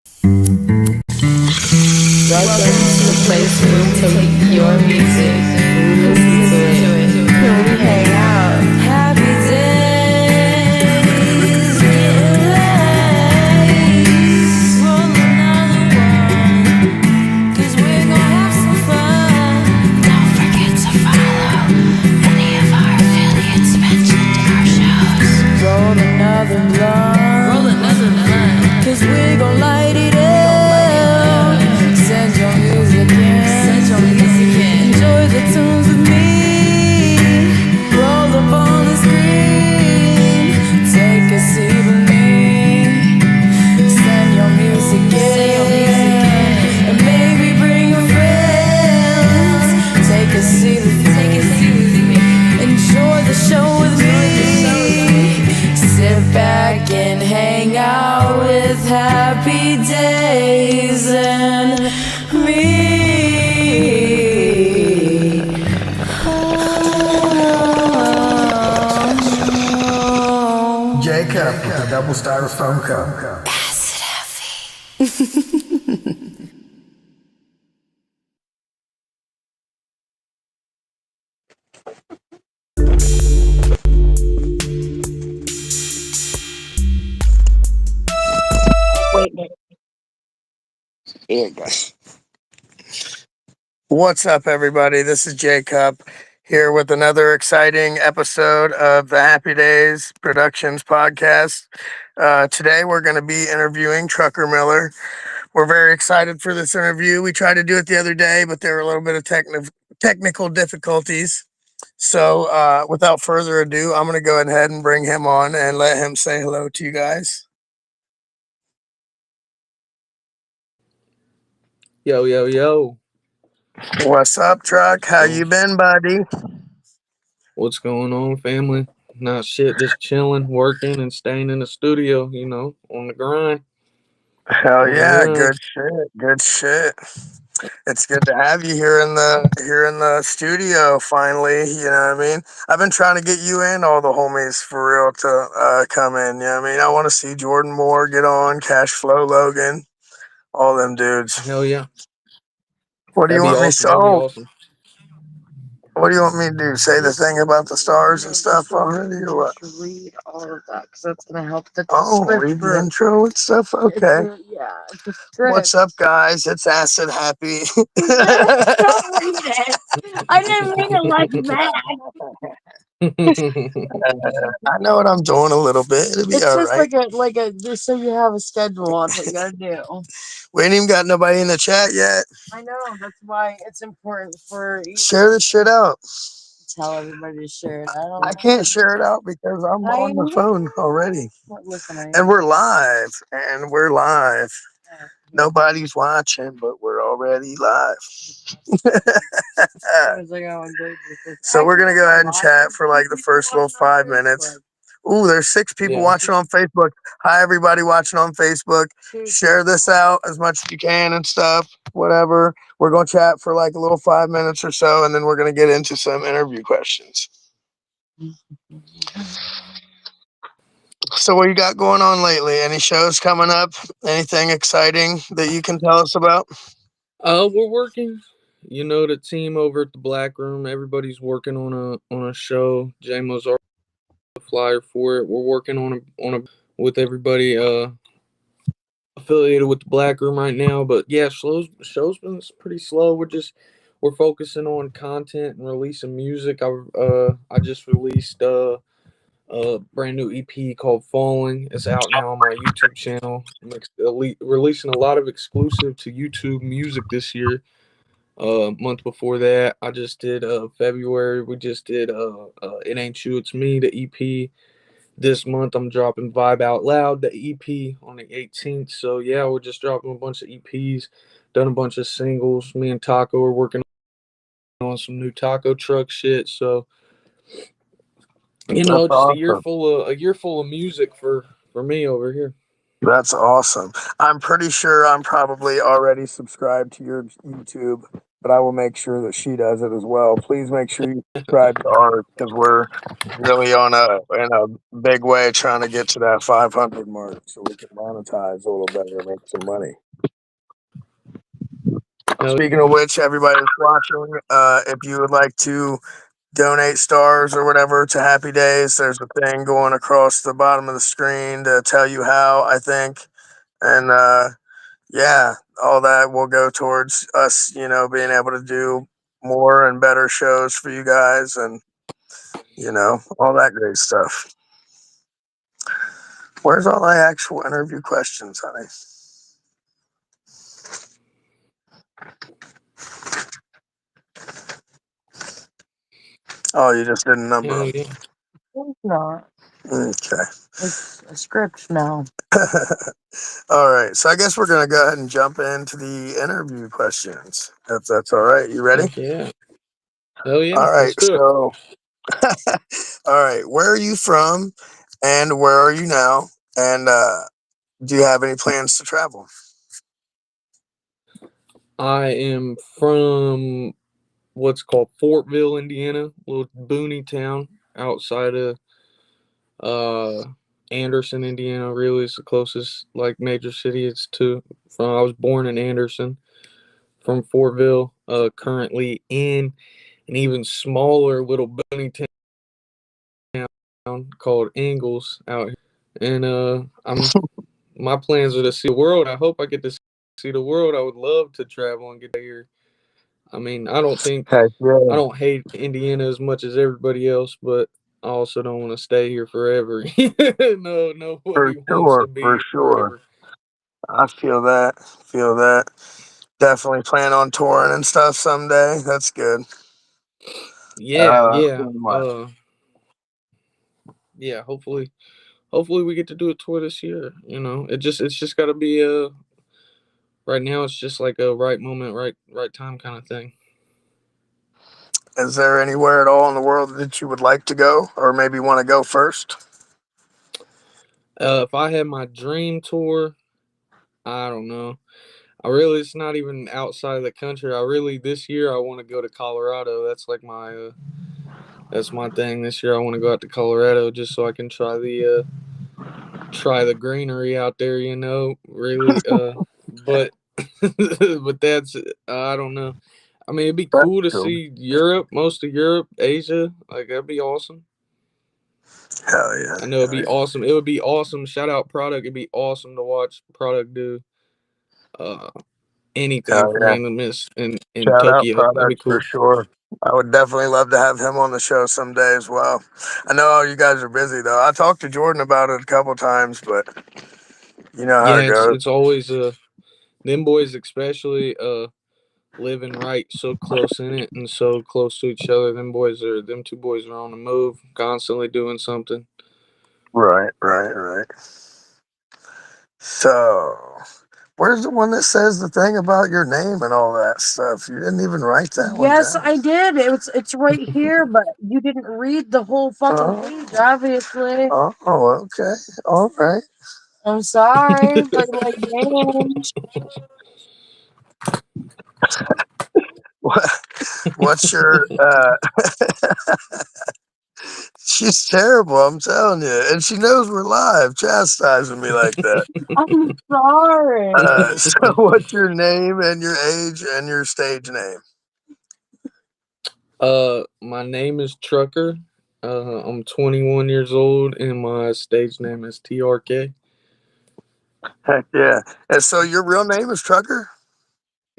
Welcome to the place where we take your music and listen to it. Here we hang out. Happy days, getting late. Roll another one, 'cause we're gonna have some fun. Don't forget to follow any of our affiliates mentioned in our shows. Roll another blunt, 'cause we're gonna light it up. Send your music in. Enjoy the tunes with me. Roll up on the screen. Take a seat with me. Send your music in. And maybe bring your friends. Take a seat with me. Enjoy the show with me. Sit back and hang out with Happy Daze and me. Jacob with the double styrofoam cup. Acid heavy. Wait. Here it goes. What's up, everybody? This is Jacob here with another exciting episode of the Happy Daze Productions podcast. Today, we're going to be interviewing Trucker Miller. We're very excited for this interview. We tried to do it the other day, but there were a little bit of technical difficulties. So, without further ado, I'm going to go ahead and bring him on and let him say hello to you guys. Yo, yo, yo. What's up, Truck? How you been, buddy? What's going on, family? Not shit, just chilling, working, and staying in the studio, on the grind. Hell On the yeah, grind. good shit, good shit. It's good to have you here in the studio finally, you know what I mean? I've been trying to get you and all the homies for real to come in, you know what I mean? I want to see Jordan Moore get on, Cash Flow Logan, all them dudes. Hell yeah. What do you That'd be want me awesome. That'd be awesome. What do you want me to do? Say the thing about the stars and stuff already, or what? Read all of that because that's gonna help the Read the intro and stuff. Okay. It's a script. What's up, guys? It's Acid Happy. Don't read it. I didn't mean it like that. I know what I'm doing a little bit. It'll be It's all just right. like a just so you have a schedule on what you gotta do. We ain't even got nobody in the chat yet. I know, that's why it's important for you Share this shit out. to tell everybody to share it. I can't share it out because I'm on the phone already. Listen, And we're live. Nobody's watching, but we're already live. So we're gonna go ahead and chat for like the first little 5 minutes. Ooh, there's 6 people watching on Facebook. Hi, everybody watching on Facebook. Share this out as much as you can and stuff, whatever. We're going to chat for like a little 5 minutes or so, and then we're going to get into some interview questions. So what you got going on lately? Any shows coming up? Anything exciting that you can tell us about? We're working. The team over at the Black Room, everybody's working on a show. JMO's already the flyer for it. We're working on a with everybody affiliated with the Black Room right now. But yeah, show's been pretty slow. We're focusing on content and releasing music. I just released a brand new EP called Falling. It's out now on my YouTube channel. I'm releasing a lot of exclusive to YouTube music this year. Month before that, I just did February. We just did It Ain't You, It's Me, the EP. This month I'm dropping Vibe Out Loud, the EP, on the 18th. So yeah, we're just dropping a bunch of EPs, done a bunch of singles. Me and Taco are working on some new taco truck shit. So That's just awesome. a year full of music for me over here. That's awesome. I'm pretty sure I'm probably already subscribed to your YouTube but I will make sure that she does it as well. Please make sure you subscribe to ours because we're really on a in a big way trying to get to that 500 mark so we can monetize a little better and make some money. Hell Speaking of which, everybody that's watching, if you would like to donate stars or whatever to Happy Days, there's a thing going across the bottom of the screen to tell you how, I think. And yeah, all that will go towards us, being able to do more and better shows for you guys and, all that great stuff. Where's all my actual interview questions, honey? Oh, you just didn't number hell them. yeah. It's not. Okay. It's a script now. All right. So I guess we're going to go ahead and jump into the interview questions. If that's all right. You ready? Heck yeah. Hell yeah. All right. Let's do it. So, all right. Where are you from and where are you now? And do you have any plans to travel? I am from what's called Fortville, Indiana, a little boony town outside of uh Anderson, Indiana. Really, is the closest like major city it's to. From I was born in Anderson, from Fortville. Currently in an even smaller little boony town called Ingalls out here, and I'm my plans are to see the world. I hope I get to see the world. I would love to travel and get here. I mean, Heck I yeah. don't hate Indiana as much as everybody else, but I also don't want to stay here forever. No, For nobody wants to sure. be For here sure. forever. I feel that. Feel that. Definitely plan on touring and stuff someday. That's good. Yeah, yeah, Very much. yeah. Hopefully we get to do a tour this year. It's just got to be right now. It's just like a right moment, right time kind of thing. Is there anywhere at all in the world that you would like to go or maybe want to go first? If I had my dream tour, I don't know. It's not even outside of the country. I really this year I want to go to Colorado. That's like that's my thing this year. I want to go out to Colorado just so I can try the greenery out there. Really. But but that's I don't know. I mean, it'd be That's cool to cool. see Europe, most of Europe, Asia. Like that'd be awesome. Hell yeah. I know it'd Hell be yeah. awesome. It would be awesome. Shout out Product. It'd be awesome to watch Product do uh anything Hell for yeah. me in Shout out Tokyo. That'd be products for cool. sure. I would definitely love to have him on the show someday as well. I know you guys are busy though. I talked to Jordan about it a couple times, but you know how Yeah, it it's goes. it's always them boys especially living right so close in it and so close to each other. Them two boys are on the move, constantly doing something. Right, right, right. So, where's the one that says the thing about your name and all that stuff? You didn't even write that one Yes, down. I did. It's right here, but you didn't read the whole fucking Oh, page, obviously. oh, okay. All right. I'm sorry, but like, man, What, what's your she's terrible, I'm telling you. And she knows we're live, chastising me like that. I'm sorry. So what's your name and your age and your stage name? My name is Trucker. I'm 21 years old, and my stage name is TRK. Heck yeah. And so your real name is Trucker?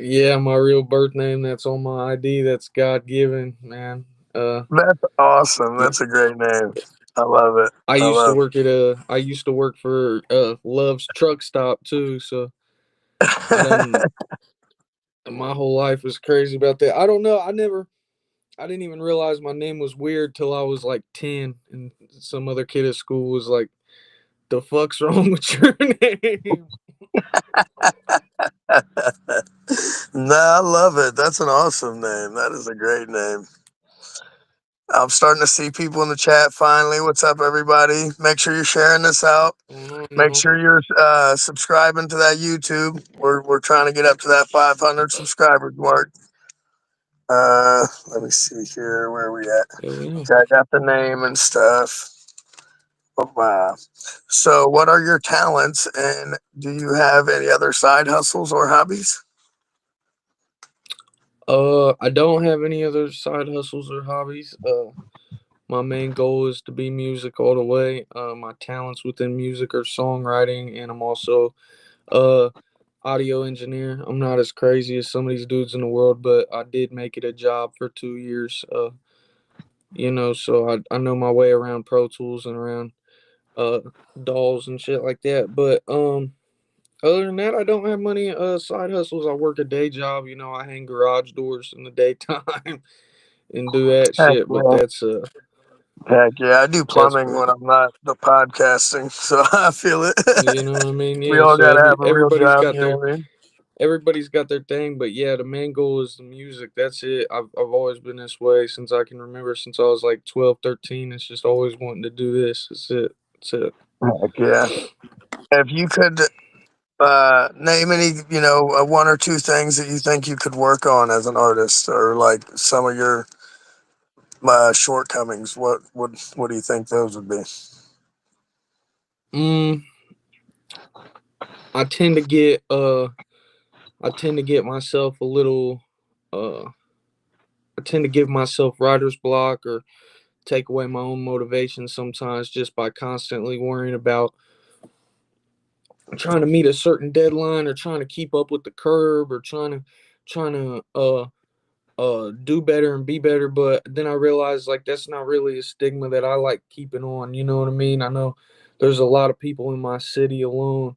Yeah, my real birth name that's on my ID. That's God given, man. Uh, That's awesome. yeah. That's a great name. I love it. I I used to love work at I used to work for Love's Truck Stop too. So I it. done my whole life was crazy about that. I don't know. I didn't even realize my name was weird till I was like 10, and some other kid at school was like, "The fuck's wrong with your name?" No, I love it. That's an awesome name. That is a great name. I'm starting to see people in the chat finally. What's up, everybody? Make sure you're sharing this out. What's going on, Make y'all? sure you're subscribing to that YouTube. We're trying to get up to that 500 subscribers mark. Let me see here where we at. Hell yeah. Okay, I got the name and stuff. Oh, wow. So, what are your talents, and do you have any other side hustles or hobbies? I don't have any other side hustles or hobbies. My main goal is to be music all the way. My talents within music are songwriting, and I'm also uh audio engineer. I'm not as crazy as some of these dudes in the world, but I did make it a job for 2 years. So I know my way around Pro Tools and around uh dolls and shit like that. But other than that, I don't have many side hustles. I work a day job. I hang garage doors in the daytime and do that Heck shit. But yeah. Heck yeah. I do that's plumbing pretty. when I'm not the podcasting, so I feel it. You know what I mean? We Yeah. all So got to have a real everybody's job, got you know their what I mean? everybody's got their thing. But yeah, the main goal is the music. That's it. I've always been this way since I can remember. Since I was like 12, 13. It's just always wanting to do this. That's it. That's it. Heck yeah. If you could name any, one or two things that you think you could work on as an artist, or like some of your shortcomings, what do you think those would be? Mm, I tend to get myself a little uh I tend to give myself writer's block or take away my own motivation sometimes just by constantly worrying about trying to meet a certain deadline or trying to keep up with the curve or trying to do better and be better. But then I realized like that's not really a stigma that I like keeping on. You know what I mean? I know there's a lot of people in my city alone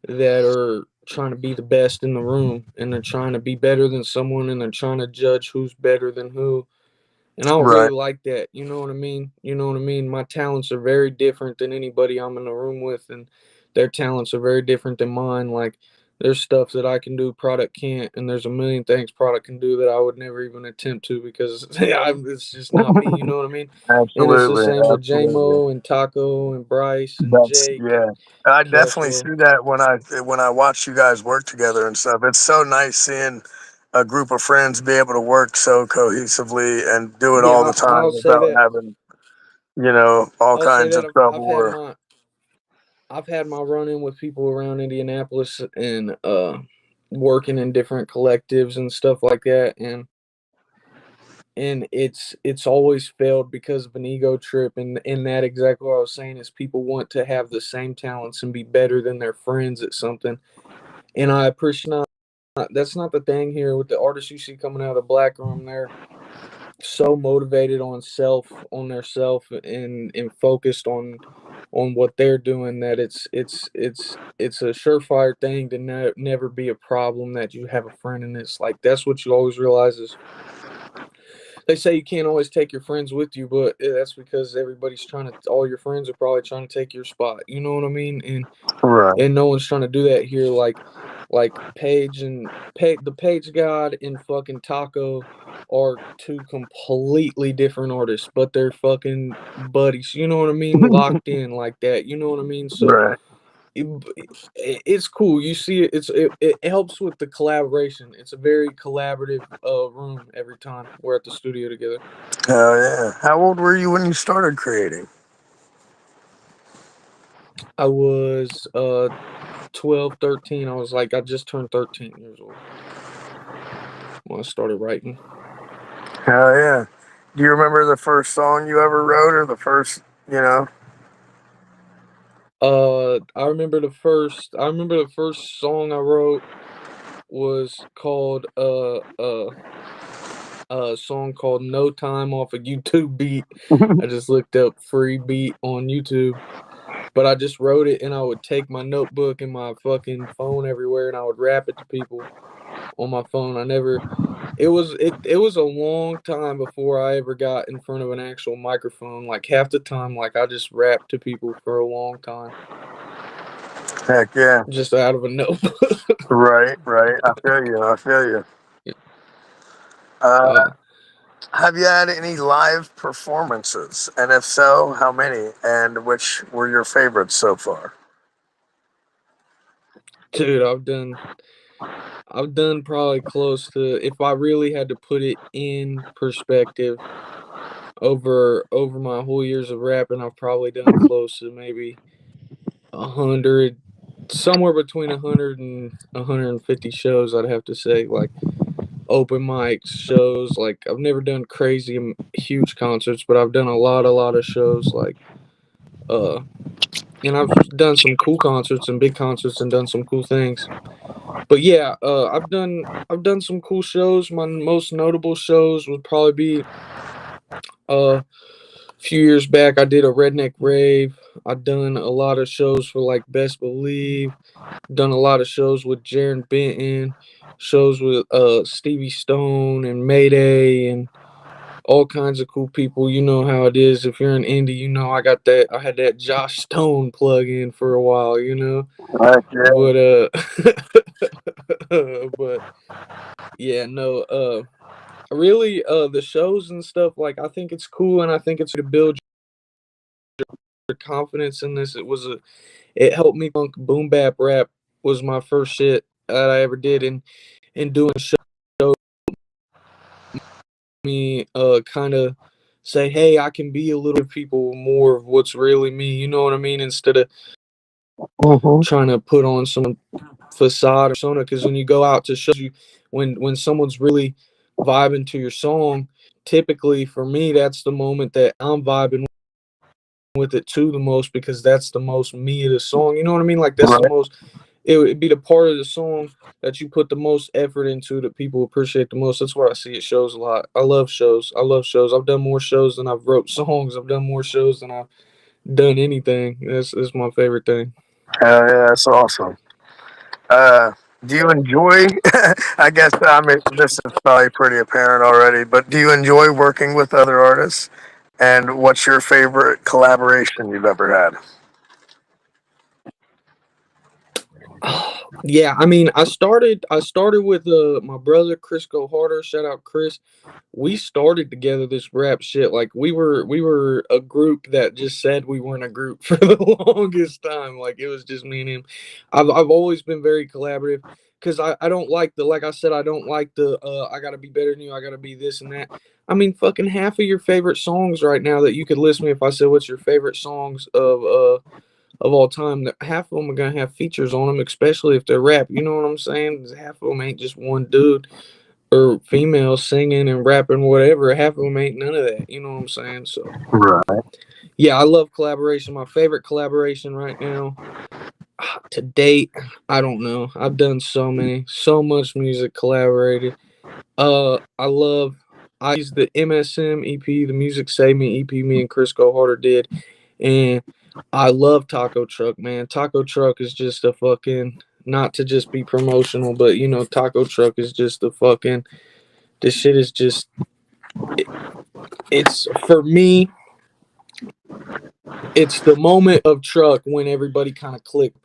that are trying to be the best in the room and they're trying to be better than someone and they're trying to judge who's better than who. And I don't really Right. like that. You know what I mean? You know what I mean? My talents are very different than anybody I'm in the room with, and their talents are very different than mine. Like, there's stuff that I can do, product can't, and there's a million things product can do that I would never even attempt to because it's just not me. You know what I mean? And it's the Absolutely, same with absolutely. JMO and Taco and Bryce and That's Jake yeah. and I definitely Kelso. see that when I watch you guys work together and stuff. It's so nice seeing a group of friends be able to work so cohesively and do it all Yeah, the time I'll say without that. having, all I'll say kinds that of I've trouble had or my run in with people around Indianapolis and working in different collectives and stuff like that, and it's always failed because of an ego trip, and that exactly what I was saying is people want to have the same talents and be better than their friends at something, and I appreciate that's not the thing here with the artists you see coming out of the black room. They're so motivated on their self and focused on what they're doing that it's a surefire thing to never be a problem that you have a friend. And it's like that's what you always realize is they say you can't always take your friends with you, but that's because everybody's trying to all your friends are probably trying to take your spot, you know what I mean? right. And no one's trying to do that here. Like the Page God and fucking Taco are two completely different artists, but they're fucking buddies. You know what I mean? Locked in like that. You know what I mean? So Right. it, it's cool. You see it. It helps with the collaboration. It's a very collaborative room every time we're at the studio together. Hell yeah. How old were you when you started creating? I was 12, 13. I just turned 13 years old when I started writing. Hell yeah. Do you remember the first song you ever wrote or the first, you know? I remember the first song I wrote was called a song called No Time off a YouTube beat. I just looked up free beat on YouTube, but I just wrote it and I would take my notebook and my fucking phone everywhere and I would rap it to people on my phone. I never it was a long time before I ever got in front of an actual microphone. Like half the time like I just rapped to people for a long time Heck yeah. just out of a notebook. Right, right. I feel you. I feel you. Uh, uh have you had any live performances? And if so, how many? And which were your favorites so far? Dude, I've done I've done probably close to, if I really had to put it in perspective, over my whole years of rapping, I've probably done close to maybe 100, somewhere between 100 and 150 shows. I'd have to say, like open mics, shows. Like I've never done crazy huge concerts, but I've done a lot of shows. Like uh, and I've done some cool concerts and big concerts and done some cool things. But yeah, I've done some cool shows. My most notable shows would probably be a few years back. I did a redneck rave. I've done a lot of shows for like Best Believe. Done a lot of shows with Jaron Benton, shows with Stevie Stone and Mayday and all kinds of cool people. You know how it is. If you're in indie, you know I had that Josh Stone plug in for a while, you know. Heck yeah. But but yeah, no, really the shows and stuff, like I think it's cool and I think it's to build your confidence in this. It helped me funk boom bap rap was my first shit that I ever did, and doing show me kind of say, hey, I can be a little people more of what's really me, you know what I mean, instead of Mm-hmm. trying to put on some facade or persona. Because when you go out to shows, you when someone's really vibing to your song, typically for me that's the moment that I'm vibing with it too the most, because that's the most me of the song, you know what I mean, like that's the Right. most, it would be the part of the song that you put the most effort into, that people appreciate the most. That's what I see at shows a lot. I love shows. I've done more shows than I've wrote songs. I've done more shows than I've done anything. That's my favorite thing. Hell yeah, that's awesome. Do you enjoy? I guess I mean this is probably pretty apparent already, but do you enjoy working with other artists? And what's your favorite collaboration you've ever had? Yeah, I mean, I started with my brother Chris Go Harder. Shout out Chris. We started together this rap shit. Like we were a group that just said we weren't a group for the longest time. Like it was just me and him. I've always been very collaborative, because I don't like the, like I said, I don't like the I gotta be better than you, I gotta be this and that. I mean, fucking half of your favorite songs right now that you could list me, if I said what's your favorite songs of all time, that half of them are gonna have features on them, especially if they're rap. You know what I'm saying? Half of them ain't just one dude or female singing and rapping, whatever. Half of them ain't none of that. You know what I'm saying? So Right. yeah, I love collaboration. My favorite collaboration right now, to date, I don't know. I've done so many, so much music collaborated. I love. I used the MSM EP, the Music Save Me EP. Me and Chris Go Harder did, and I love Taco Truck, man. Taco Truck is just a fucking, not to just be promotional, but you know, Taco Truck is just a fucking. This shit is just. It's for me. It's the moment of Truck when everybody kind of clicked,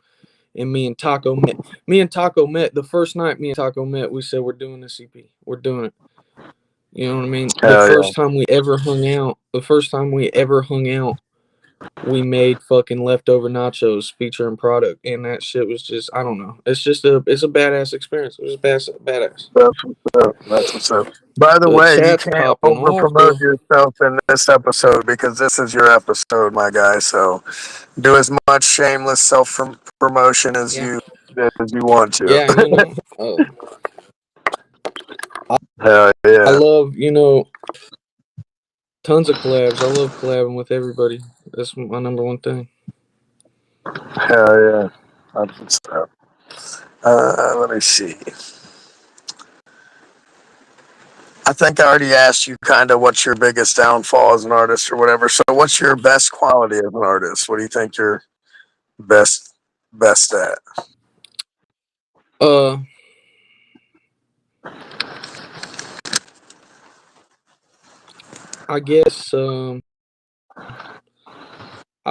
and me and Taco met. Me and Taco met the first night. Me and Taco met. We said we're doing this EP. We're doing it. You know what I mean? The Hell yeah. first time we ever hung out. The first time we ever hung out, we made fucking leftover nachos featuring product, and that shit was just, I don't know. It's a badass experience. It was badass. That's what's up. That's what's up. By the The way, you chat's can't popping over off promote though. yourself in this episode because this is your episode, my guy. So do as much shameless self promotion Yeah, as you want to. yeah, you know, I, Hell I yeah. love, tons of collabs. I love collabing with everybody. That's my number one thing. Hell yeah. That's what's up. Let me see. I think I already asked you kind of what's your biggest downfall as an artist or whatever. So what's your best quality as an artist? What do you think you're best best at? Uh, I guess I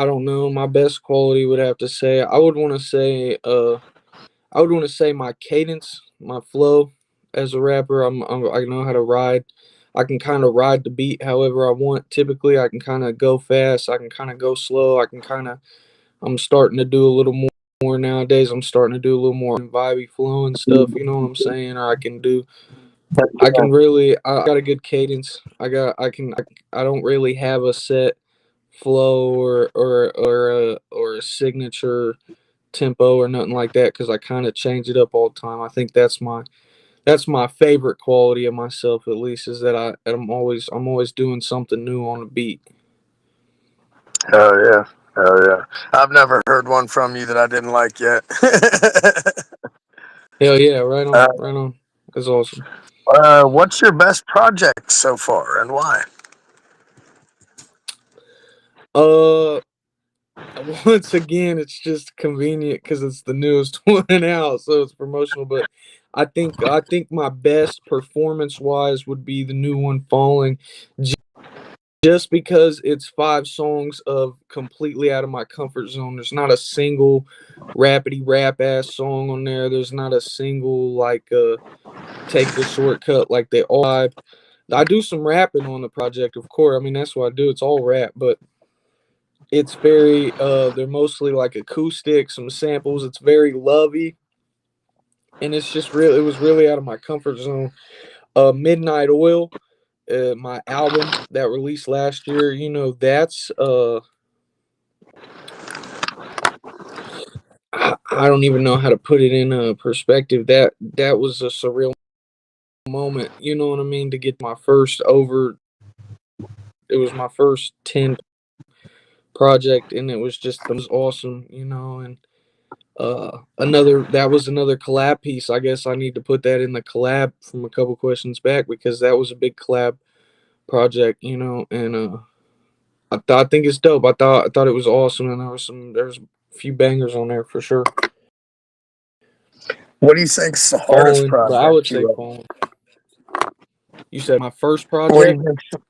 don't know. My best quality would have to say, I would want to say my cadence, my flow as a rapper. I know how to ride. I can kind of ride the beat however I want. Typically, I can kind of go fast. I can kind of go slow. I'm starting to do a little more. more nowadays. I'm starting to do a little more vibey flowing stuff, you know what I'm saying? Or I can really, I got a good cadence. I don't really have a set flow or a signature tempo or nothing like that because I kind of change it up all the time. I think that's my favorite quality of myself, at least, is that I'm always doing something new on a beat. Hell yeah. Hell yeah. I've never heard one from you that I didn't like yet. Hell yeah, uh, right on. That's awesome. what's your best project so far and why? Uh, once again, it's just convenient because it's the newest one out, so it's promotional. But I think my best performance wise would be the new one, Falling, just because it's 5 songs of completely out of my comfort zone. There's not a single rapidy rap ass song on there. There's not a single like take the shortcut like they all. I do some rapping on the project, of course. I mean that's what I do. It's all rap, but it's very they're mostly like acoustic, some samples. It's very lovey, and it's just really it was really out of my comfort zone. Midnight Oil, my album that released last year, you know, that's I don't even know how to put it in a perspective. That was a surreal moment, you know what I mean, to get my first over it was my first 10 project, and it was just it was awesome, you know. And another that was another collab piece. I guess I need to put that in the collab from a couple questions back because that was a big collab project, you know. And I think it's dope. I thought it was awesome, and there was a few bangers on there for sure. What do you think's the hardest Fallen, but I would project say you ever? Fallen. You said my first What do you project. think?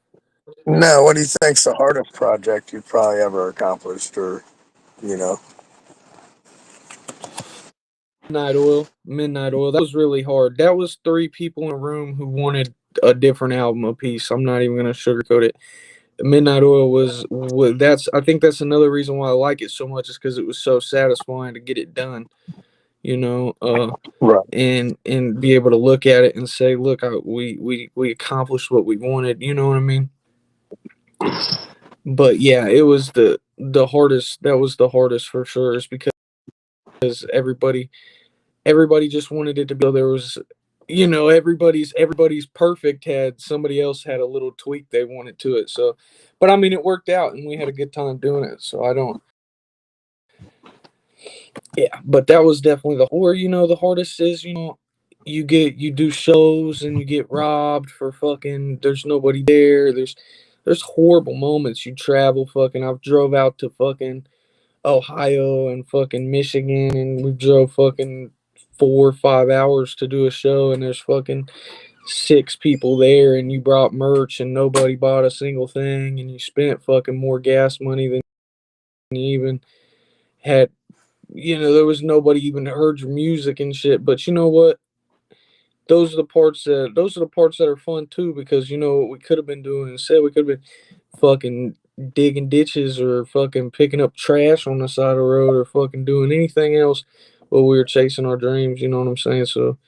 No, what do you think's the hardest project you've probably ever accomplished, or you know? Midnight Oil. That was really hard. That was 3 people in a room who wanted a different album a piece. I'm not even gonna sugarcoat it. Midnight Oil was that's I think that's another reason why I like it so much is because it was so satisfying to get it done. You know, Right. and be able to look at it and say, look, we accomplished what we wanted. You know what I mean? But yeah, it was the hardest. That was the hardest for sure. Is because everybody just wanted it to be. So there was, you know, everybody's perfect had somebody else had a little tweak they wanted to it. So, but I mean, it worked out, and we had a good time doing it. So I don't. Yeah, but that was definitely or you know the hardest is you know you do shows and you get robbed for fucking there's nobody there there's horrible moments you travel fucking I've drove out to fucking Ohio and fucking Michigan and we drove fucking 4 or 5 hours to do a show and there's fucking 6 people there and you brought merch and nobody bought a single thing and you spent fucking more gas money than you even had, you know, there was nobody even heard your music and shit. But you know what? Those are the parts that are fun too because you know what we could have been doing instead. We could have been fucking digging ditches or fucking picking up trash on the side of the road or fucking doing anything else while we were chasing our dreams. You know what I'm saying? So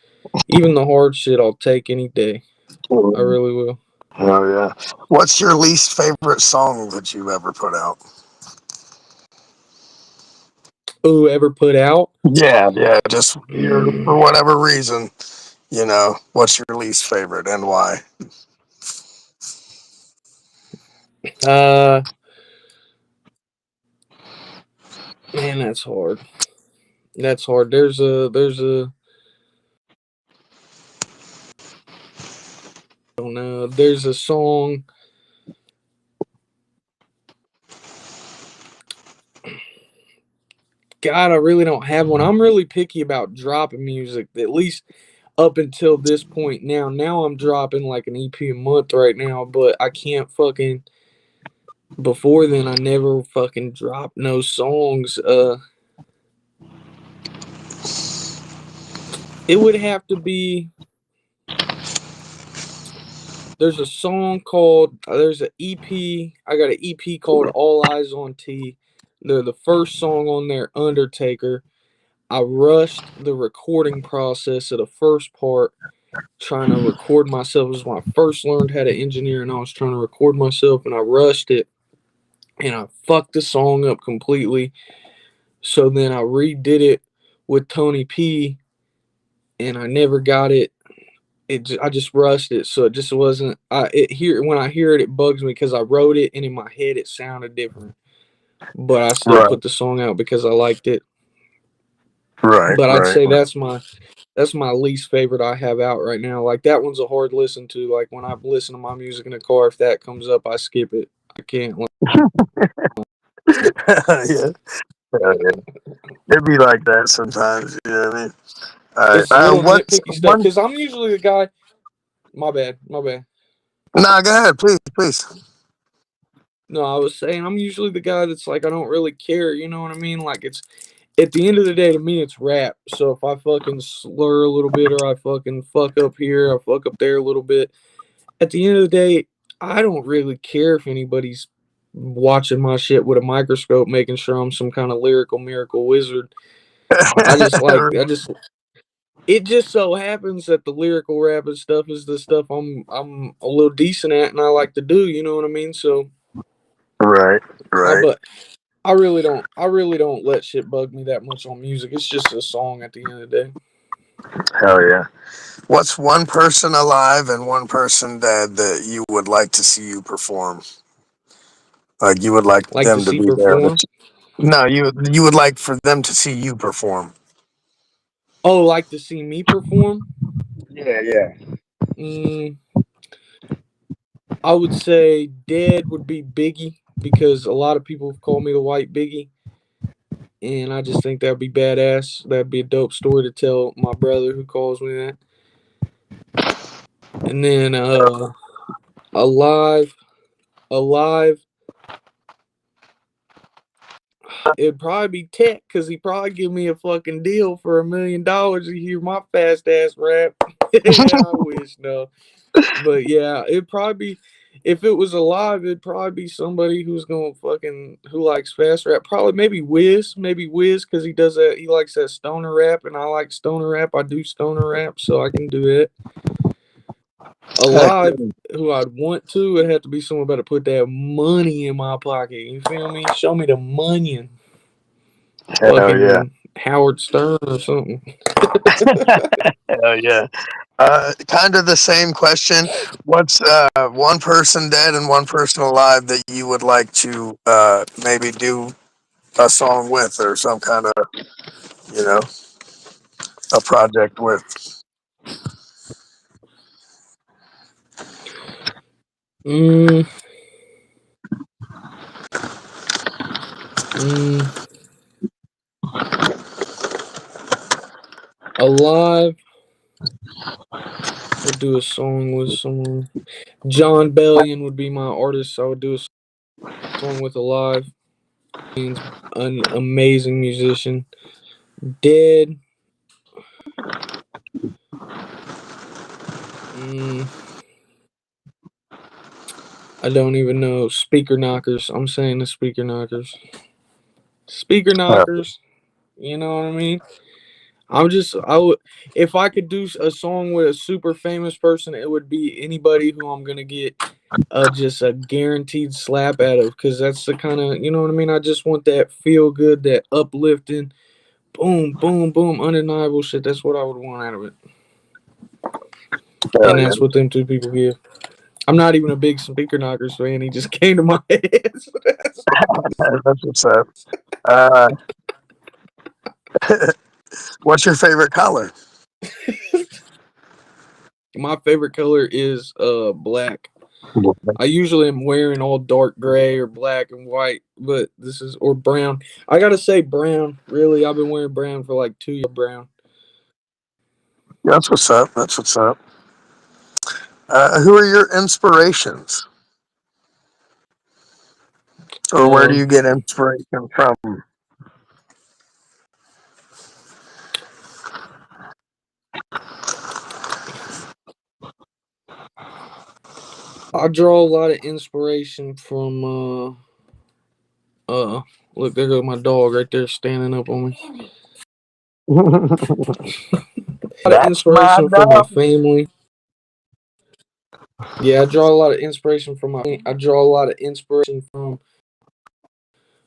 even the hard shit, I'll take any day. I really will. Oh yeah. What's your least favorite song that you've ever put out? Ooh, ever put out? Yeah, yeah. Just your for whatever reason, you know. What's your least favorite and why? Uh, man, that's hard. That's hard. I don't know. There's a song. God, I really don't have one. I'm really picky about dropping music, at least up until this point now. Now I'm dropping like an EP a month right now, but I can't fucking. Before then, I never fucking dropped no songs. It would have to be. There's a song called. There's an EP. I got an EP called All Eyes on T. The first song on there, Undertaker. I rushed the recording process of the first part, trying to record myself. It was when I first learned how to engineer, and I was trying to record myself, and I rushed it, and I fucked the song up completely. So then I redid it with Tony P, and I never got it. I just rushed it, so it just wasn't. When I hear it, it bugs me because I wrote it, and in my head it sounded different. But I still Right. put the song out because I liked it. Right. But I'd Right. say that's my least favorite I have out right now. Like that one's a hard listen to. Like when I listen to my music in the car, if that comes up, I skip it. I can't. Yeah. Yeah, yeah. It'd be like that sometimes. You know what I mean? It's little What's nitpicky stuff one? because I'm usually the guy. My bad. My bad. Nah, go ahead, please, please. No, I was saying I'm usually the guy that's like I don't really care. You know what I mean? Like it's at the end of the day, to me, it's rap. So if I fucking slur a little bit or I fucking fuck up here, I fuck up there a little bit, at the end of the day, I don't really care if anybody's watching my shit with a microscope, making sure I'm some kind of lyrical miracle wizard. I just, it just so happens that the lyrical rap and stuff is the stuff I'm a little decent at and I like to do. You know what I mean? So, Right. Right. but I really don't let shit bug me that much on music. It's just a song at the end of the day. Hell yeah. What's one person alive and one person dead that you would like to see you perform? Like you would like Like to them to see be there. perform. No, you would like for them to see you perform. Oh, like to see me perform? Yeah, yeah. Mm, I would say dead would be Biggie because a lot of people have called me the White Biggie, and I just think that'd be badass. That'd be a dope story to tell my brother who calls me that. And then alive, alive, it'd probably be Tech because he probably give me a fucking deal for $1 million to hear my fast ass rap. I wish no. But yeah, it'd probably be if it was alive, it'd probably be somebody who's gonna fucking who likes fast rap. Probably maybe Wiz, because he does that. He likes that stoner rap, and I like stoner rap. I do stoner rap, so I can do that. Heck Alive, yeah. who I'd want to, it'd have to be someone about to put that money in my pocket. You feel me? Show me the money. Hell yeah. Fucking Howard Stern or something. Hell yeah. Kind of the same question. What's one person dead and one person alive that you would like to maybe do a song with or some kind of, you know, a project with? Mm, mm, alive would do a song with someone. John Bellion would be my artist. I would do a song with alive. He's an amazing musician. Dead. Mm, I don't even know. Speaker knockers. I'm saying the speaker knockers. Speaker knockers. You know what I mean? I would if I could do a song with a super famous person, it would be anybody who I'm gonna get just a guaranteed slap out of because that's the kind of you know what I mean. I just want that feel good, that uplifting, boom, boom, boom, undeniable shit. That's what I would want out of it, and Hell yeah. that's what them two people give. I'm not even a big speaker knockers fan. He just came to my head. So That's what's up. Uh, what's your favorite color? my favorite color is black. I usually am wearing all dark gray or black and white, but this is or brown. I gotta say brown. Really, I've been wearing brown for like 2 years. Brown. That's what's up. That's what's up. Who are your inspirations, or where do Um, you get inspiration from? I draw a lot of inspiration from uh. Look, there goes my dog right there standing up on me. A lot of That's my inspiration from my dog. family. Yeah, I draw a lot of inspiration from my family. I draw a lot of inspiration from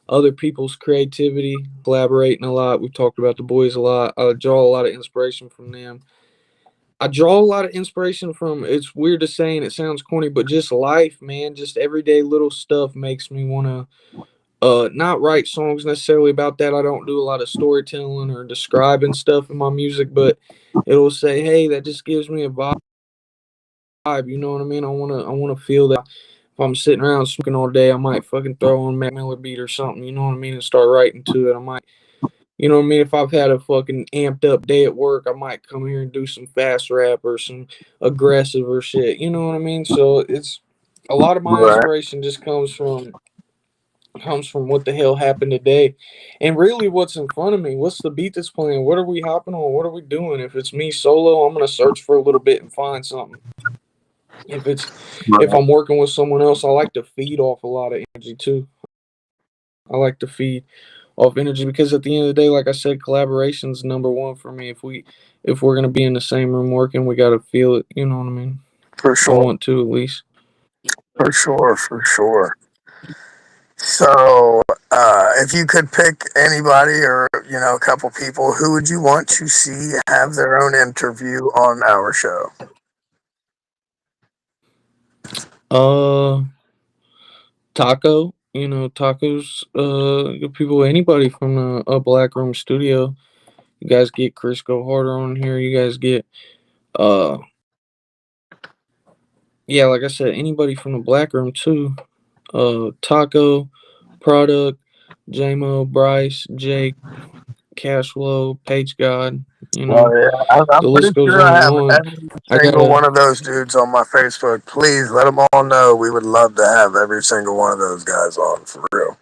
other people's creativity, collaborating a lot. We've talked about the boys a lot. I draw a lot of inspiration from them. I draw a lot of inspiration from, it's weird to say and it sounds corny, but just life, man. Just everyday little stuff makes me want to not write songs necessarily about that. I don't do a lot of storytelling or describing stuff in my music, but it'll say, hey, that just gives me a vibe. You know what I mean? I wanna feel that. If I'm sitting around smoking all day, I might fucking throw on Mac Miller beat or something. You know what I mean? And start writing to it. I might, you know what I mean? If I've had a fucking amped up day at work, I might come here and do some fast rap or some aggressive or shit. You know what I mean? So it's a lot of my Right, inspiration just comes from what the hell happened today, and really what's in front of me. What's the beat that's playing? What are we hopping on? What are we doing? If it's me solo, I'm gonna search for a little bit and find something. If right, I'm working with someone else, I like to feed off a lot of energy too. I like to feed off energy because at the end of the day, like I said, collaboration's number one for me. If we're gonna be in the same room working, we gotta feel it. You know what I mean? for I sure, want to at least. for sure, for sure. So, if you could pick anybody or a couple people, who would you want to see have their own interview on our show? Uh, Taco. You know, Tacos. Good people. Anybody from the Black Room Studio. You guys get Chris Go Harder on here. You guys get uh, yeah, like I said, anybody from the Black Room too. Taco, Product, JMO, Bryce, Jake, Cashflow, Page God. You Well, know, yeah, I'm the pretty list goes sure on I and have on. every I single gotta one of those dudes on my Facebook. Please let them all know we would love to have every single one of those guys on for real.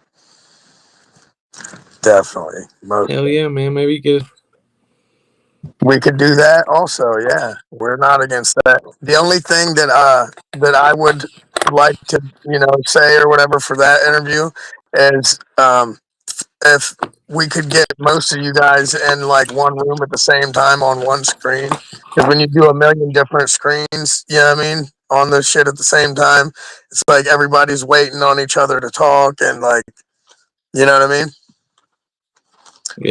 Definitely, most. hell yeah, man. Maybe get We could do that also. Yeah, we're not against that. The only thing that I would like to say or whatever for that interview is if we could get most of you guys in like one room at the same time on one screen. Because when you do a million different screens, you know what I mean, on the shit at the same time, it's like everybody's waiting on each other to talk and like, you know what I mean?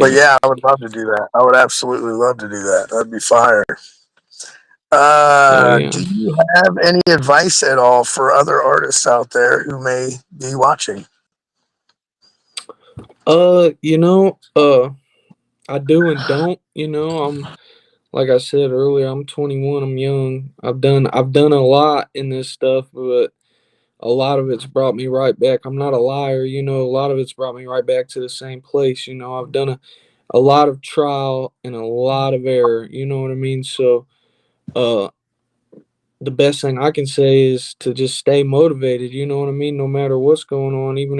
But yeah, yeah, I would love to do that. I would absolutely love to do that. That'd be fire. hell yeah. Do you have any advice at all for other artists out there who may be watching? You know, I do and don't. You know, I'm like I said earlier, I'm 21. I'm young. I've done a lot in this stuff, but a lot of it's brought me right back. I'm not a liar, you know. A lot of it's brought me right back to the same place. You know, I've done a lot of trial and a lot of error. You know what I mean? So, uh, the best thing I can say is to just stay motivated. You know what I mean? No matter what's going on, even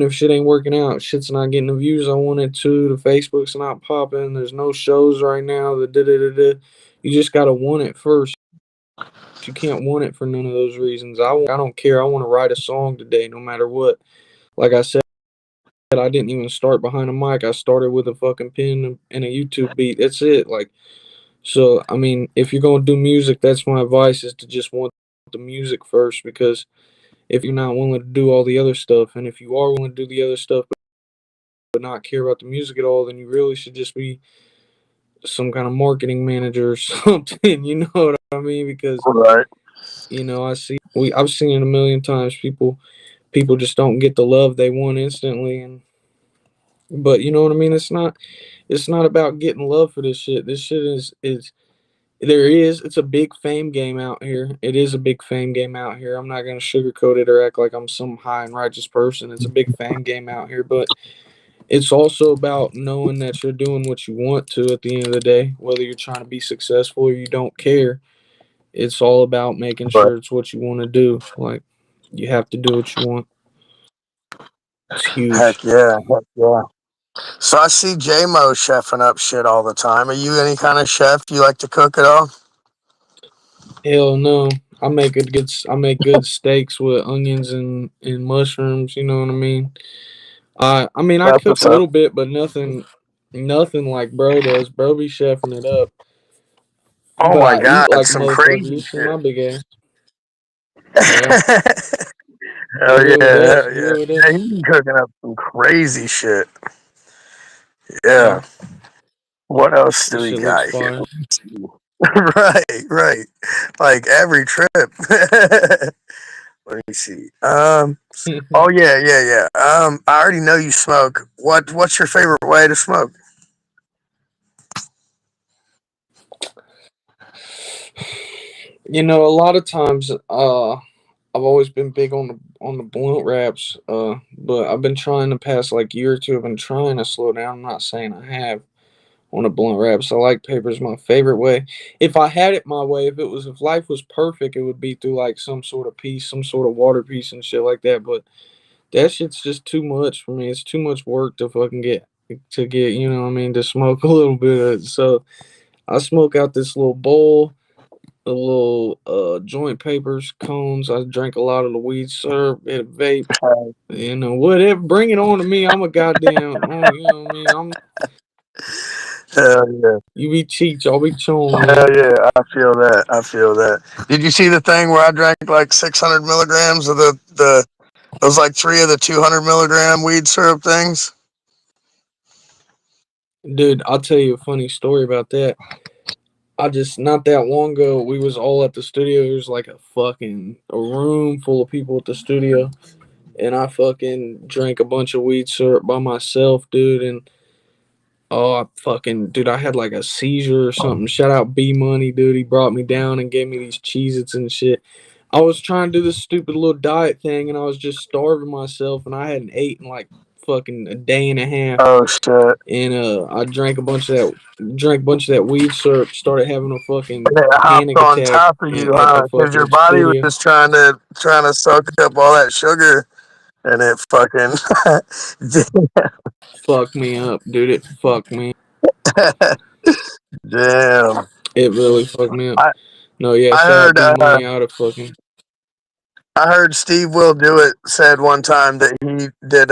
if shit ain't working out, shit's not getting the views I wanted to, the Facebook's not popping, there's no shows right now, the da da da da. You just gotta want it first. You can't want it for none of those reasons. I don't care. I want to write a song today, no matter what. Like I said, I didn't even start behind a mic. I started with a fucking pen and a YouTube beat. That's it. Like, so, I mean, if you're going to do music, that's my advice is to just want the music first because if you're not willing to do all the other stuff, and if you are willing to do the other stuff but not care about the music at all, then you really should just be some kind of marketing manager or something. You know what I mean? Because Right. you know, I've seen it a million times. People just don't get the love they want instantly, and but you know what I mean. It's not about getting love for this shit. This shit it's a big fame game out here. It is a big fame game out here. I'm not gonna sugarcoat it or act like I'm some high and righteous person. It's a big fame game out here, but it's also about knowing that you're doing what you want to at the end of the day, whether you're trying to be successful or you don't care. It's all about making Right. sure it's what you want to do. Like you have to do what you want. It's huge. Heck yeah. Heck yeah. So I see J-Mo chefing up shit all the time. Are you any kind of chef? You like to cook at all? Hell no. I make good steaks with onions and mushrooms, you know what I mean? I mean I That's cook what's a up. little bit, but nothing Nothing like bro does. Bro be chefing it up. Oh But my I eat God, like a some motherfucker. You crazy see shit. my big ass. Yeah. He Hell really yeah, does. hell He yeah. really Yeah, does. he's been cooking up some crazy shit. Yeah. Yeah. What else do This we shit looks got here? fire. Right, right. Like every trip. Let me see. Oh yeah, yeah, yeah. I already know you smoke. What's your favorite way to smoke? A lot of times, I've always been big on the blunt wraps. But I've been trying the past like year or two. I've been trying to slow down. I'm not saying I have on a blunt wraps. I like papers. My favorite way. If I had it my way, if life was perfect, it would be through like some sort of piece, some sort of water piece and shit like that. But that shit's just too much for me. It's too much work to fucking get. You know what I mean? To smoke a little bit of it. So I smoke out this little bowl, a little joint papers, cones. I drank a lot of the weed syrup, hit a vape, whatever. Bring it on to me. I'm a goddamn, you know what I mean? Hell yeah. You be cheech, I'll be chilling, Hell man. yeah. I feel that. I feel that. Did you see the thing where I drank like 600 milligrams of the those like three of the 200 milligram weed syrup things? Dude, I'll tell you a funny story about that. I just not that long ago, we was all at the studio. There was like a room full of people at the studio, and I fucking drank a bunch of weed syrup by myself, dude. And oh, dude, I had like a seizure or something. Shout out B Money, dude. He brought me down and gave me these Cheez-Its and shit. I was trying to do this stupid little diet thing, and I was just starving myself, and I hadn't eaten like fucking a day and a half. Oh shit. And I drank a bunch of that weed syrup, started having a fucking It hopped panic on attack top of you, at the huh? Because your fucking body studio. was trying to soak up all that sugar, and it fucking Fucked me up, dude. It fucked me. damn. It really fucked me up. I No, yeah, I shout out heard B Money out of fucking. I heard Steve Will Do It said one time that he did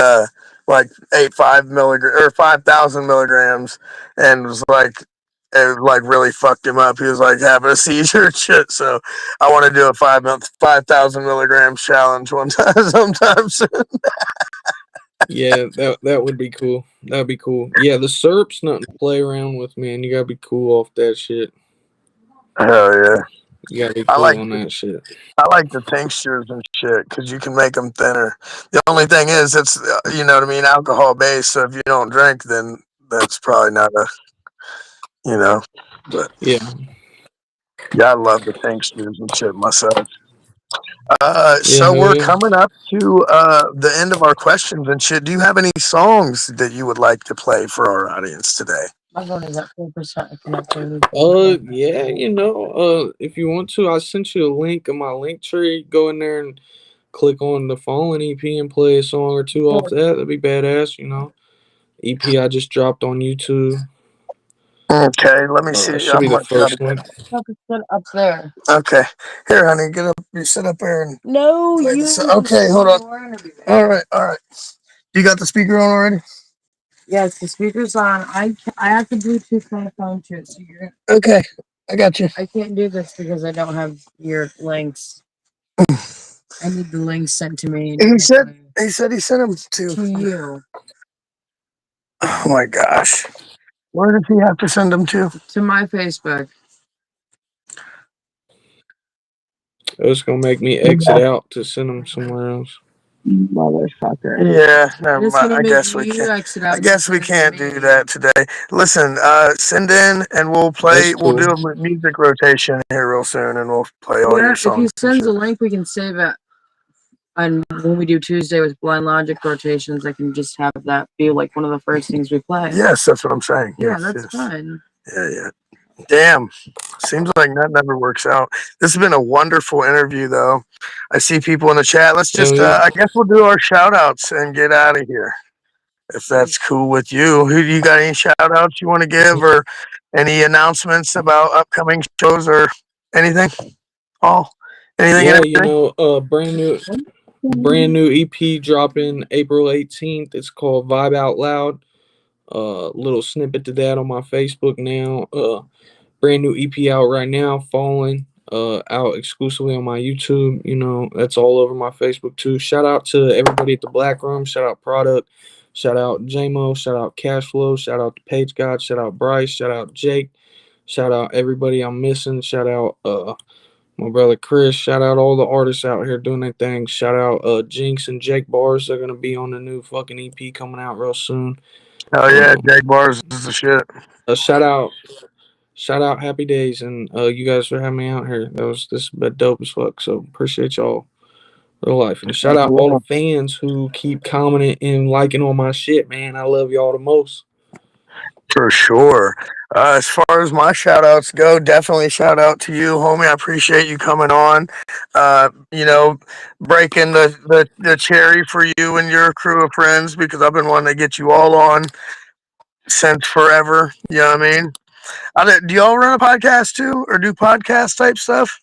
like ate 5 milligram or 5,000 milligrams and was like it like really fucked him up. He was like having a seizure and shit. So I want to do a 5,000 milligrams challenge one time sometime soon. Yeah, that would be cool. That'd be cool. Yeah, the syrup's nothing to play around with, man. You gotta be cool off that shit. Hell yeah. You gotta be I cool like on that shit. I like the tinctures and shit because you can make them thinner. The only thing is, it's you know what I mean, alcohol based. So if you don't drink, then that's probably not a you know. But Yeah, yeah, I love the tinctures and shit myself. yeah, So hell we're yeah. coming up to the end of our questions and shit. Do you have any songs that you would like to play for our audience today? My phone is at 4%. I cannot play with Yeah, if you want to, I sent you a link in my link tree. Go in there and click on the Fallen EP and play a song or two off that. That'd be badass. EP I just dropped on YouTube. Okay, let me see. Should I'm be the gonna try to first get. one. it up there. Okay, here, honey, get up. You sit up there and No, play you. this. Okay, hold on. All right, all right. You got the speaker on already? Yes, the speaker's on. I have to Bluetooth my phone to it, so you're. Okay, I got you. I can't do this because I don't have your links. I need the links sent to me He said he sent them to you Oh my gosh, where does he have to send them to? to my Facebook. It's gonna make me exit out to send them somewhere else. Motherfucker. Yeah, never It's mind. gonna I make guess we you can't. exit I out. guess we can't do that today. Listen, send in and we'll That's play. We'll cool. do a music rotation here real soon, and we'll play all Yeah, your if he songs and sends shit. a link, we can save it. And when we do Tuesday with Blind Logic rotations, I can just have that be like one of the first things we play. Yes, that's what I'm saying. Yeah, Yes, that's yes. fine. Yeah, yeah. Damn. Seems like that never works out. This has been a wonderful interview, though. I see people in the chat. Let's Hell just, yeah. I guess we'll do our shout outs and get out of here. If that's cool with you. Who do you got any shout outs you want to give or any announcements about upcoming shows or anything? All? Anything and Yeah, everything? brand new EP dropping April 18th. It's called Vibe Out Loud. little snippet to that on my Facebook now. Brand new EP out right now, Falling. Out exclusively on my YouTube. You know, that's all over my Facebook too. Shout out to everybody at the Black Room. Shout out Product. Shout out JMO. Shout out Cashflow. Shout out to Page God. Shout out Bryce. Shout out Jake. Shout out everybody I'm missing. Shout out my brother Chris. Shout out all the artists out here doing their thing. Shout out Jinx and Jake Bars. They're gonna be on the new fucking EP coming out real soon. Hell yeah, Jake Bars is the shit. Shout out Happy Days and you guys for having me out here. This has been dope as fuck. So appreciate y'all. Real life. And shout out all the fans who keep commenting and liking on my shit, man. I love y'all the most. For sure. As far as my shout outs go, definitely shout out to you, homie. I appreciate you coming on. You know, breaking the cherry for you and your crew of friends, because I've been wanting to get you all on since forever. You know what I mean? Do y'all run a podcast too, or do podcast type stuff?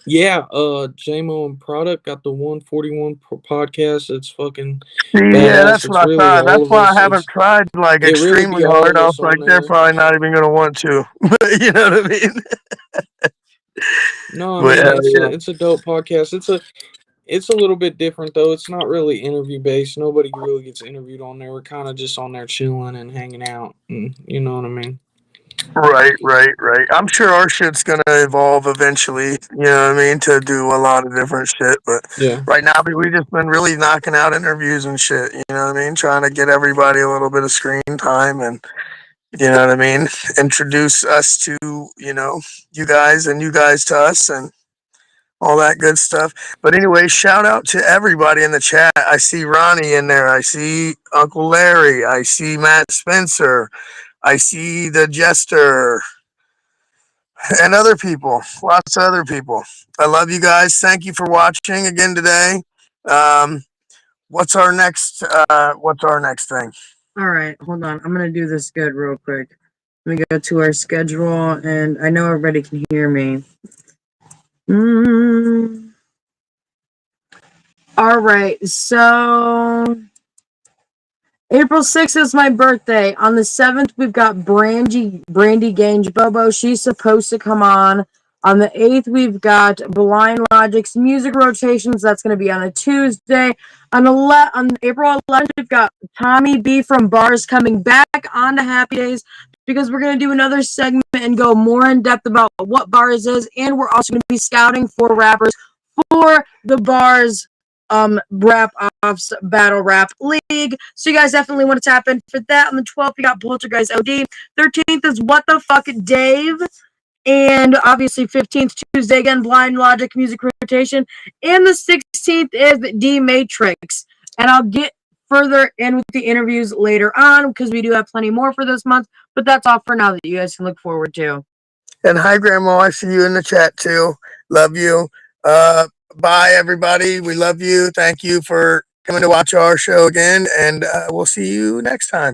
Yeah, JMO and Product got the 141 podcast. It's fucking Yeah, badass. that's It's what I really thought. all That's of why I us. haven't tried like It really extremely be all hard. of I us was like, on they're there. probably not even gonna want to. You know what I mean? No, I But mean yeah. it's a dope podcast. It's a little bit different though. It's not really interview based. Nobody really gets interviewed on there. We're kind of just on there chilling and hanging out. And, you know what I mean? Right. I'm sure our shit's gonna evolve eventually, you know what I mean, to do a lot of different shit. But Yeah. right now, we just been really knocking out interviews and shit, you know what I mean, trying to get everybody a little bit of screen time and, you know what I mean, introduce us to, you know, you guys and you guys to us and all that good stuff. But anyway, shout out to everybody in the chat. I see Ronnie in there. I see Uncle Larry. I see Matt Spencer. I see the Jester and other people, lots of other people. I love you guys. Thank you for watching again today. Um, what's our next? What's our next thing? All right, hold on. I'm gonna do this good real quick. Let me go to our schedule, and I know everybody can hear me. All right, so April 6th is my birthday. On the 7th, we've got Brandy Gange Bobo. She's supposed to come on. On the 8th, we've got Blind Logic's Music Rotations. That's going to be on a Tuesday. On April 11th, we've got Tommy B from Bars coming back on to Happy Days because we're going to do another segment and go more in depth about what Bars is. And we're also going to be scouting for rappers for the Bars rap offs battle rap league. So you guys definitely want to tap in for that. On the 12th, we got Poltergeist OD. 13th is What the Fuck Dave. And obviously 15th, Tuesday again, Blind Logic Music Rotation. And the 16th is D Matrix. And I'll get further in with the interviews later on because we do have plenty more for this month. But that's all for now that you guys can look forward to. And hi, Grandma. I see you in the chat too. Love you. Bye, everybody. We love you. Thank you for coming to watch our show again, and we'll see you next time.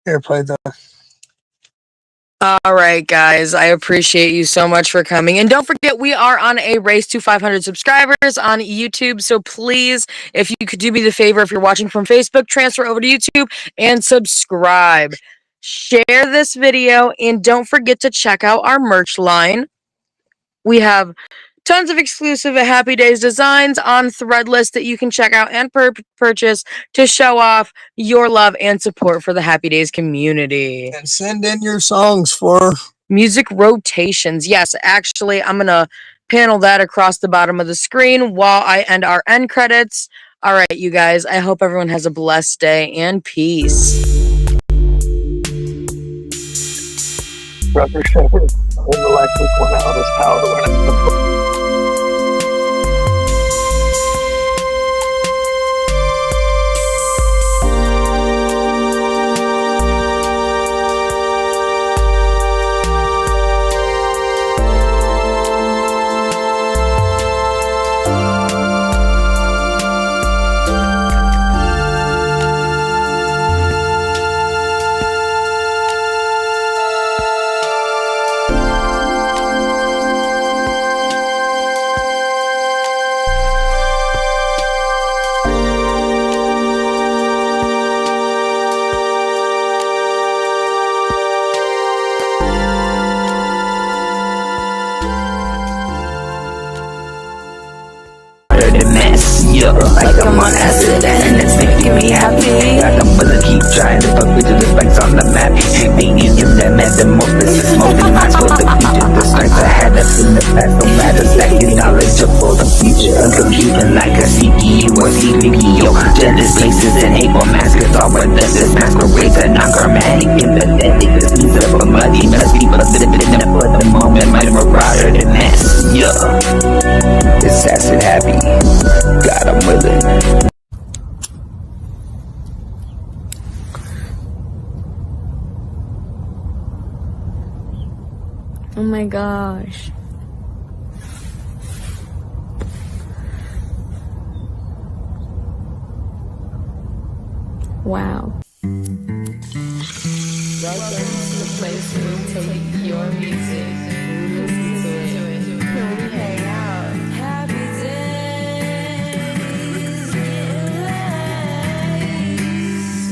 Here, play the. All right, guys. I appreciate you so much for coming. And don't forget, we are on a race to 500 subscribers on YouTube. So please, if you could do me the favor, if you're watching from Facebook, transfer over to YouTube and subscribe. Share this video and don't forget to check out our merch line. We have tons of exclusive Happy Days designs on Threadless that you can check out and purchase to show off your love and support for the Happy Days community. And send in your songs for music rotations. Yes, actually, I'm going to panel that across the bottom of the screen while I end our end credits. All right, you guys, I hope everyone has a blessed day and peace. Brother Shepherd, when the electric went out, his power went out. marauder than mess. Yeah, like I'm on acid and it's making me happy. Like I'm gonna keep trying to fuck with the specs on the map. Maybe give that metamorphosis, smoking minds for the future. The strength I had that's in the past, no matter stacking knowledge up for the future. I'm computing like a CPU or CPU. Jealous places and hateful masks, all but this masquerades are non-grammatic, empathetic. The piece of a muddy mess, people living for the moment, my marauder than mess. Yeah, it's acid happy. God, I'm willing. Oh my gosh. Wow. Welcome to the place where we take your music, listen to it, and we hang out. Happy days,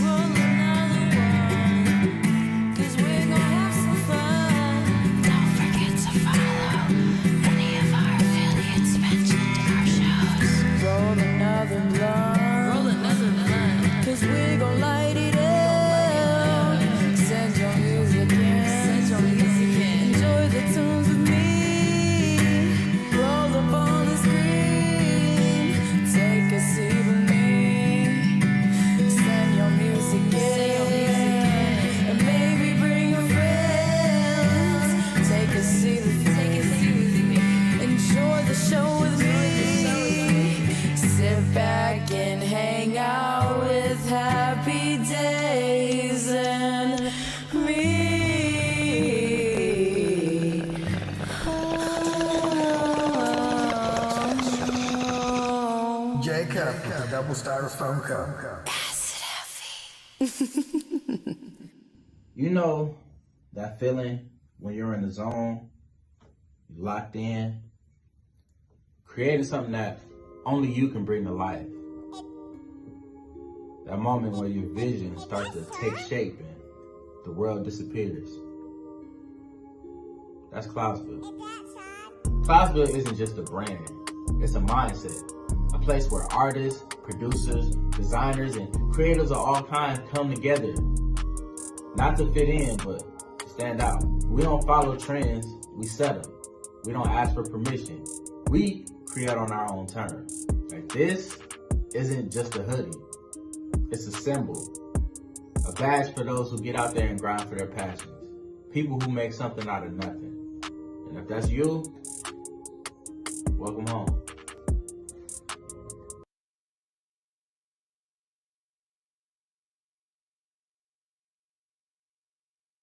roll another one, 'cause we're gonna have some fun. Don't forget to follow any of our affiliates mentioned in our shows. Roll another blunt, 'cause we're gonna light it up. Send your music in. Enjoy the tunes with me. Roll up on the screen. Take a seat with me. Send your music in. And maybe bring your friends. Take a seat with me. Enjoy the show with me. Sit back and hang out with Happy Daze and me. Jacob with the double styrofoam cup. You know that feeling when you're in the zone, you're locked in, creating something that only you can bring to life. That moment where your vision starts to take shape and the world disappears. That's Cloudsville. Cloudsville isn't just a brand, it's a mindset. A place where artists, producers, designers, and creators of all kinds come together. Not to fit in, but to stand out. We don't follow trends, we set them. We don't ask for permission. We create on our own terms. Like, this isn't just a hoodie. It's a symbol. A badge for those who get out there and grind for their passions. People who make something out of nothing. And if that's you, welcome home.